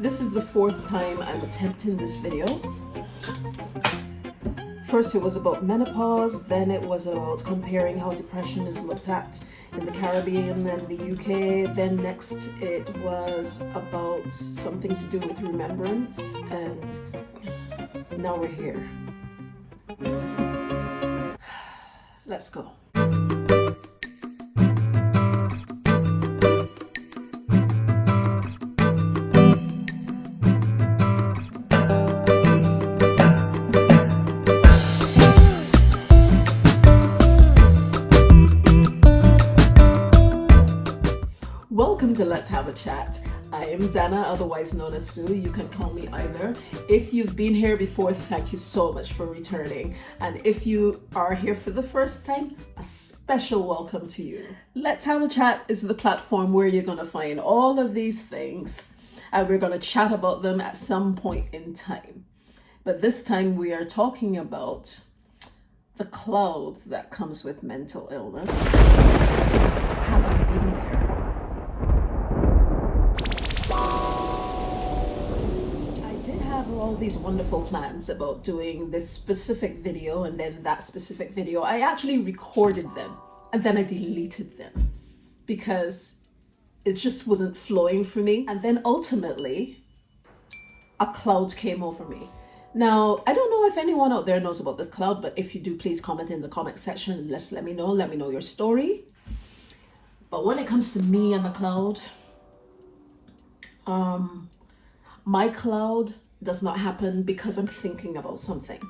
This is the fourth time I'm attempting this video. First it was about menopause, then it was about comparing how depression is looked at in the Caribbean and the UK, then next it was about something to do with remembrance, and now we're here. Let's go. Welcome to Let's Have a Chat. I am Zana, otherwise known as Sue. You can call me either. If you've been here before, thank you so much for returning. And if you are here for the first time, a special welcome to you. Let's Have a Chat is the platform where you're going to find all of these things, and we're going to chat about them at some point in time. But this time we are talking about the cloud that comes with mental illness. Have I been there? All these wonderful plans about doing this specific video and then that specific video. I actually recorded them and then I deleted them because it just wasn't flowing for me. And then ultimately a cloud came over me. Now, I don't know if anyone out there knows about this cloud, but if you do, please comment in the comment section and let me know your story. But when it comes to me and the cloud, my cloud does not happen because I'm thinking about something.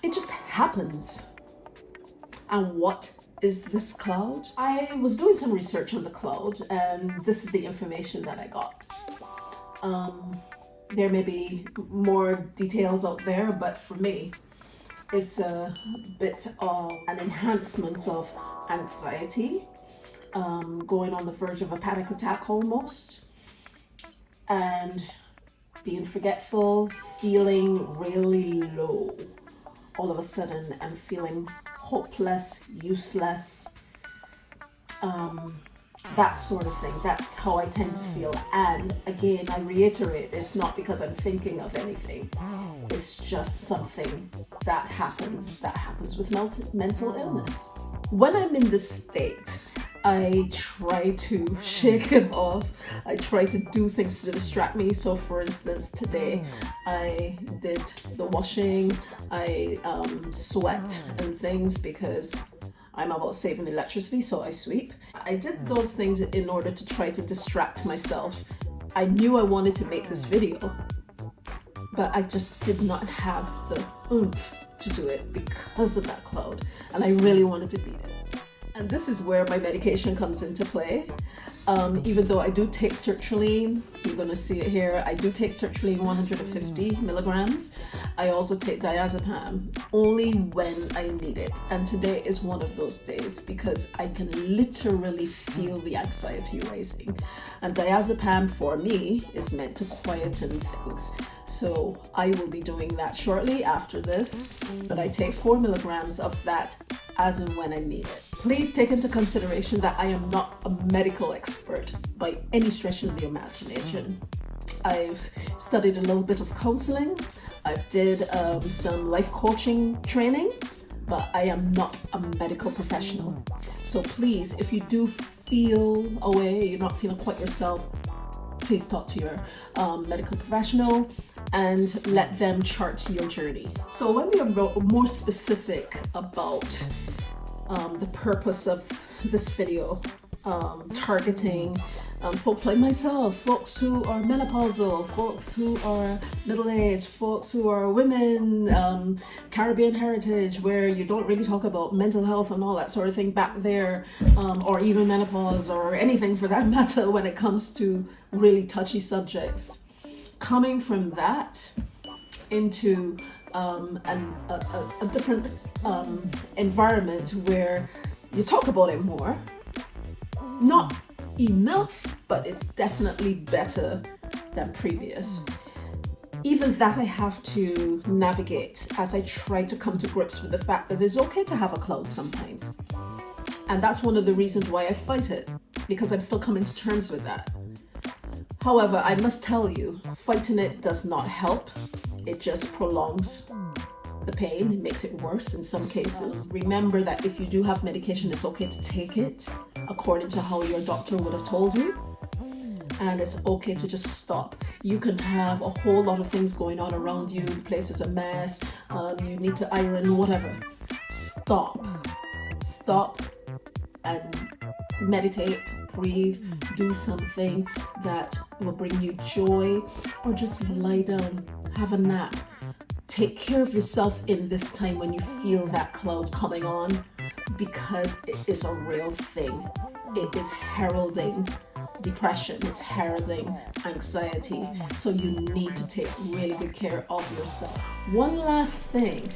It just happens. And what is this cloud? I was doing some research on the cloud and this is the information that I got. There may be more details out there, but for me, it's a bit of an enhancement of anxiety, going on the verge of a panic attack almost, and being forgetful, feeling really low all of a sudden and feeling hopeless, useless, that sort of thing. That's how I tend to feel. And again, I reiterate, it's not because I'm thinking of anything. It's just something that happens with mental illness. When I'm in this state, I try to shake it off. I try to do things to distract me. So for instance, today I did the washing, I swept and things because I'm about saving electricity, so I sweep. I did those things in order to try to distract myself. I knew I wanted to make this video, but I just did not have the oomph to do it because of that cloud, and I really wanted to beat it. And this is where my medication comes into play. Even though I do take sertraline, you're going to see it here, I do take sertraline 150 milligrams. I also take diazepam only when I need it. And today is one of those days because I can literally feel the anxiety rising. And diazepam for me is meant to quieten things. So I will be doing that shortly after this, but I take 4 milligrams of that as and when I need it. Please take into consideration that I am not a medical expert by any stretch of the imagination. I've studied a little bit of counseling. I did some life coaching training, but I am not a medical professional. So please, if you do feel away, you're not feeling quite yourself, please talk to your medical professional and let them chart your journey. So when we are more specific about the purpose of this video, targeting folks like myself, folks who are menopausal, folks who are middle-aged, folks who are women, Caribbean heritage, where you don't really talk about mental health and all that sort of thing back there, or even menopause or anything for that matter when it comes to really touchy subjects. Coming from that into a different environment where you talk about it more, not enough, but it's definitely better than previous. Even that I have to navigate as I try to come to grips with the fact that it's okay to have a cloud sometimes. And that's one of the reasons why I fight it, because I'm still coming to terms with that. However, I must tell you, fighting it does not help. It just prolongs the pain. It makes it worse in some cases. Remember that if you do have medication, it's okay to take it according to how your doctor would have told you. And it's okay to just stop. You can have a whole lot of things going on around you. The place is a mess. You need to iron, whatever. Stop and meditate, breathe, do something that will bring you joy, or just lie down, have a nap. Take care of yourself in this time when you feel that cloud coming on, because it is a real thing. It is heralding depression, it's heralding anxiety. So you need to take really good care of yourself. One last thing,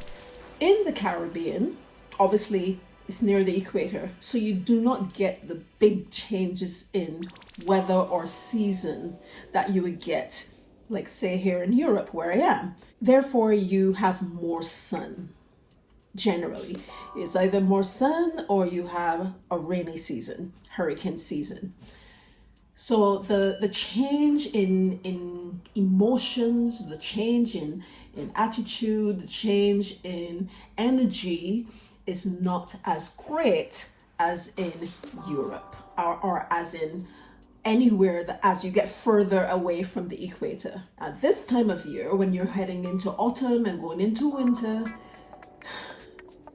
in the Caribbean, obviously it's near the equator, so you do not get the big changes in weather or season that you would get, like say here in Europe where I am. Therefore, you have more sun. Generally, it's either more sun or you have a rainy season, hurricane season. So the change in emotions, the change in attitude, the change in energy is not as great as in Europe or as in anywhere that as you get further away from the equator. At this time of year, when you're heading into autumn and going into winter,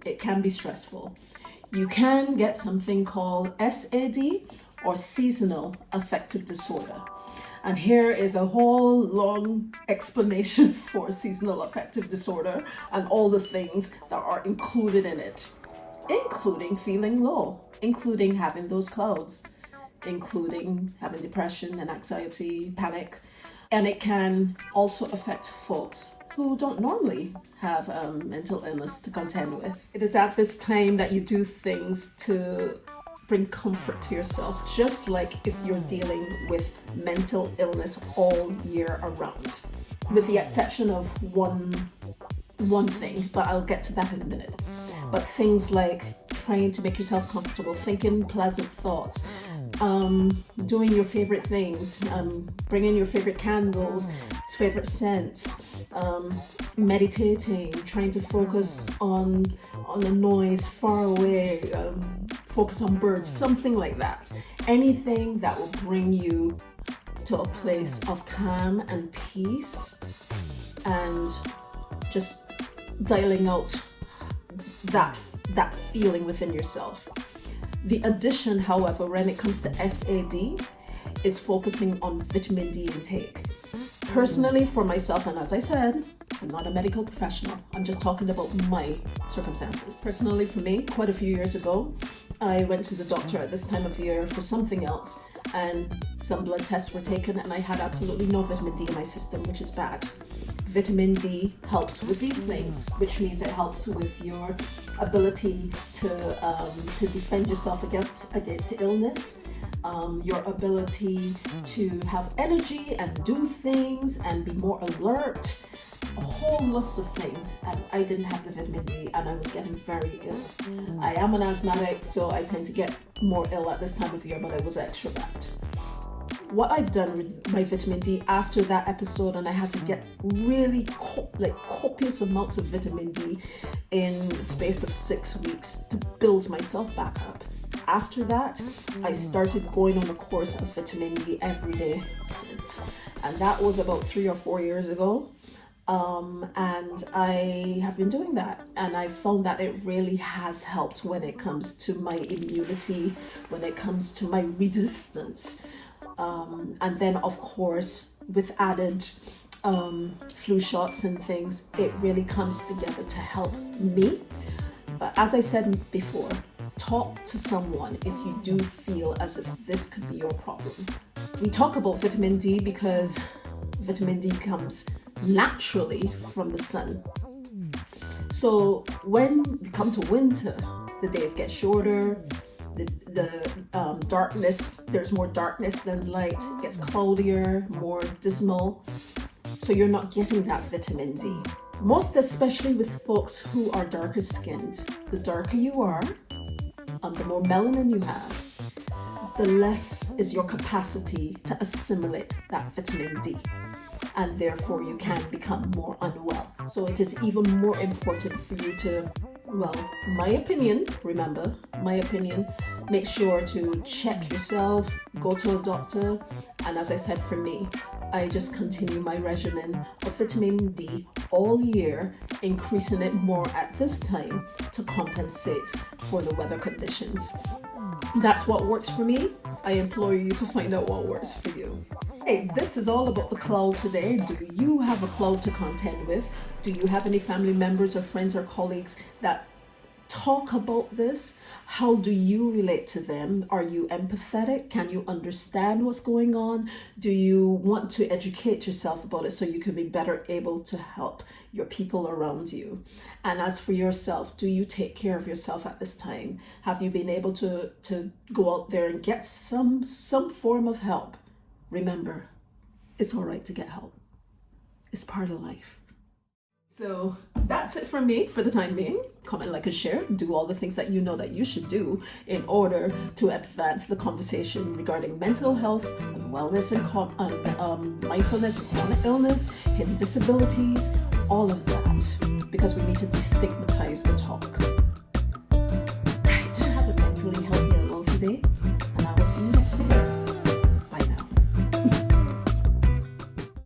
it can be stressful. You can get something called S.A.D, or seasonal affective disorder. And here is a whole long explanation for seasonal affective disorder and all the things that are included in it, including feeling low, including having those clouds, including having depression and anxiety, panic. And it can also affect folks who don't normally have mental illness to contend with. It is at this time that you do things to bring comfort to yourself, just like if you're dealing with mental illness all year around, with the exception of one thing, but I'll get to that in a minute. But things like trying to make yourself comfortable, thinking pleasant thoughts, doing your favorite things, bringing your favorite candles, favorite scents, meditating, trying to focus on a noise far away, focus on birds, something like that. Anything that will bring you to a place of calm and peace, and just dialing out that feeling within yourself. The addition, however, when it comes to S.A.D, is focusing on vitamin D intake. Personally, for myself, and as I said, I'm not a medical professional, I'm just talking about my circumstances. Personally, for me, quite a few years ago, I went to the doctor at this time of year for something else, and some blood tests were taken, and I had absolutely no vitamin D in my system, which is bad. Vitamin D helps with these things, which means it helps with your ability to defend yourself against illness, your ability to have energy and do things and be more alert, a whole list of things. And I didn't have the vitamin D, and I was getting very ill. I am an asthmatic, so I tend to get more ill at this time of year, but I was extra bad. What I've done with my vitamin D after that episode, and I had to get really copious amounts of vitamin D in the space of 6 weeks to build myself back up. After that, I started going on a course of vitamin D every day since, and that was about 3 or 4 years ago. And I have been doing that, and I found that it really has helped when it comes to my immunity, when it comes to my resistance. And then, of course, with added flu shots and things, it really comes together to help me. But as I said before, talk to someone if you do feel as if this could be your problem. We talk about vitamin D because vitamin D comes naturally from the sun. So when we come to winter, the days get shorter, the darkness, there's more darkness than light, it gets cloudier, more dismal, so you're not getting that vitamin D. Most especially with folks who are darker skinned. The darker you are, the more melanin you have, the less is your capacity to assimilate that vitamin D. And therefore you can become more unwell. So it is even more important for you to, well, my opinion, remember, my opinion, make sure to check yourself, go to a doctor. And as I said, for me, I just continue my regimen of vitamin D all year, increasing it more at this time to compensate for the weather conditions. That's what works for me. I implore you to find out what works for you. Hey, this is all about the cloud today. Do you have a cloud to contend with? Do you have any family members or friends or colleagues that talk about this? How do you relate to them? Are you empathetic? Can you understand what's going on? Do you want to educate yourself about it so you can be better able to help your people around you? And as for yourself, do you take care of yourself at this time? Have you been able to go out there and get some form of help? Remember, it's all right to get help. It's part of life. So that's it from me for the time being. Comment, like, and share. Do all the things that you know that you should do in order to advance the conversation regarding mental health and wellness and mindfulness and chronic illness, hidden disabilities, all of that, because we need to destigmatize the talk. Right. Have a mentally healthy and wealthy day.